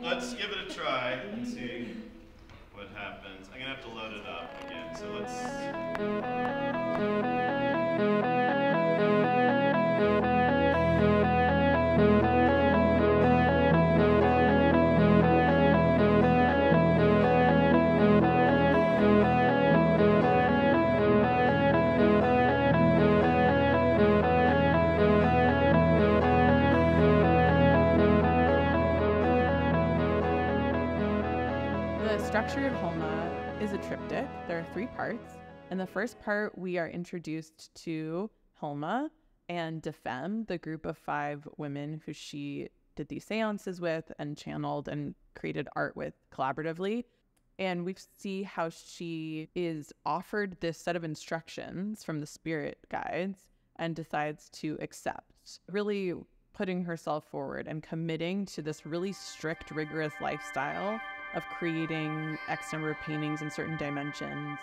let's give it a try and see what happens. I'm gonna have to load it up again, so let's... The structure of Hilma is a triptych. There are 3 parts. In the first part, we are introduced to Hilma and Defem, the group of 5 women who she did these seances with and channeled and created art with collaboratively. And we see how she is offered this set of instructions from the spirit guides and decides to accept, really putting herself forward and committing to this really strict, rigorous lifestyle of creating X number of paintings in certain dimensions.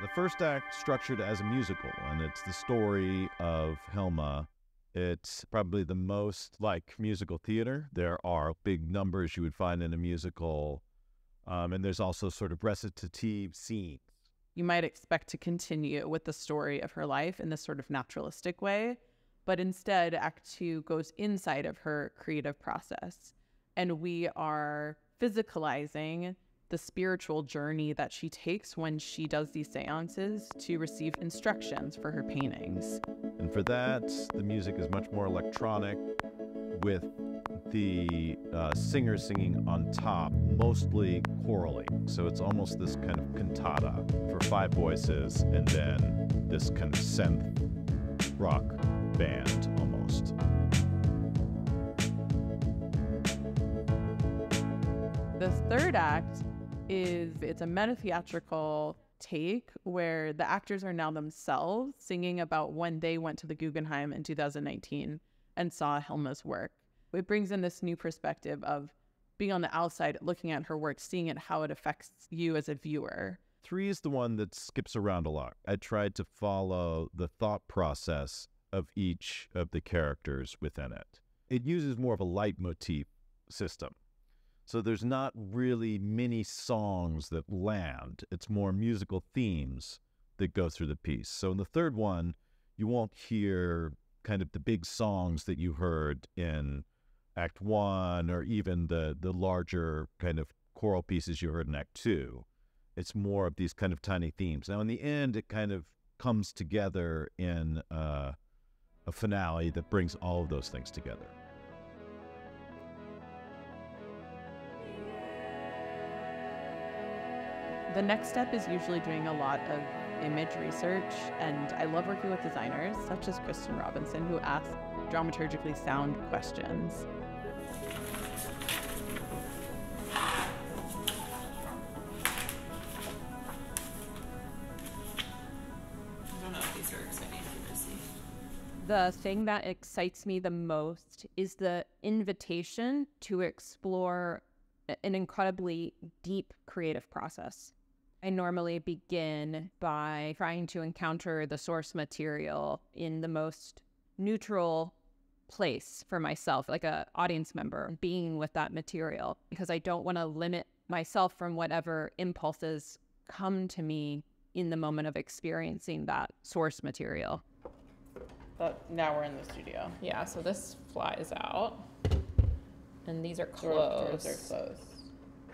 The first act structured as a musical, and it's the story of Hilma. It's probably the most like musical theater. There are big numbers you would find in a musical, and there's also sort of recitative scenes. You might expect to continue with the story of her life in this sort of naturalistic way, but instead Act 2 goes inside of her creative process, and we are physicalizing the spiritual journey that she takes when she does these seances to receive instructions for her paintings. And for that, the music is much more electronic, with the singer singing on top, mostly chorally. So it's almost this kind of cantata for 5 voices, and then this kind of synth rock band almost. The third act it's a meta-theatrical take where the actors are now themselves singing about when they went to the Guggenheim in 2019 and saw Hilma's work. It brings in this new perspective of being on the outside, looking at her work, seeing it, how it affects you as a viewer. 3 is the one that skips around a lot. I tried to follow the thought process of each of the characters within it. It uses more of a leitmotif system. So there's not really many songs that land. It's more musical themes that go through the piece. So in the third one, you won't hear kind of the big songs that you heard in Act 1 or even the larger kind of choral pieces you heard in Act 2. It's more of these kind of tiny themes. Now in the end, it kind of comes together in a finale that brings all of those things together. The next step is usually doing a lot of image research, and I love working with designers such as Kristen Robinson, who ask dramaturgically sound questions. I don't know if these are exciting for you to see. The thing that excites me the most is the invitation to explore an incredibly deep creative process. I normally begin by trying to encounter the source material in the most neutral place for myself, like an audience member, being with that material, because I don't want to limit myself from whatever impulses come to me in the moment of experiencing that source material. But now we're in the studio. Yeah, so this flies out. And these are closed. Doors are closed.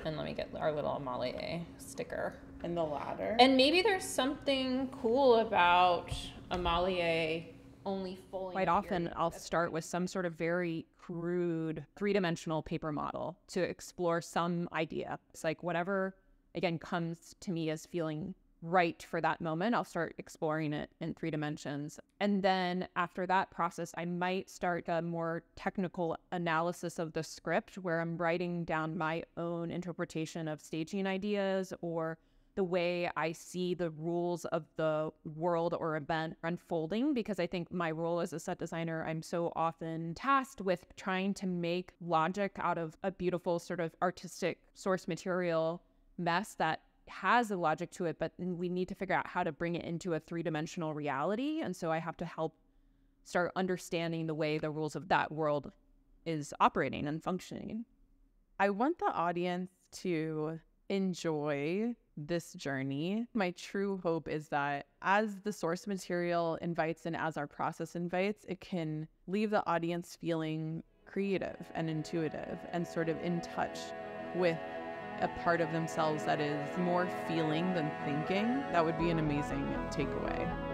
And let me get our little Amalie sticker. And the ladder. And maybe there's something cool about Amalie only fully. Quite often, I'll start with some sort of very crude 3-dimensional paper model to explore some idea. It's like whatever, again, comes to me as feeling right for that moment, I'll start exploring it in 3 dimensions. And then after that process, I might start a more technical analysis of the script where I'm writing down my own interpretation of staging ideas or the way I see the rules of the world or event unfolding, because I think my role as a set designer, I'm so often tasked with trying to make logic out of a beautiful sort of artistic source material mess that has a logic to it, but we need to figure out how to bring it into a 3-dimensional reality. And so I have to help start understanding the way the rules of that world is operating and functioning. I want the audience to enjoy this journey. My true hope is that as the source material invites and as our process invites, it can leave the audience feeling creative and intuitive and sort of in touch with a part of themselves that is more feeling than thinking. That would be an amazing takeaway.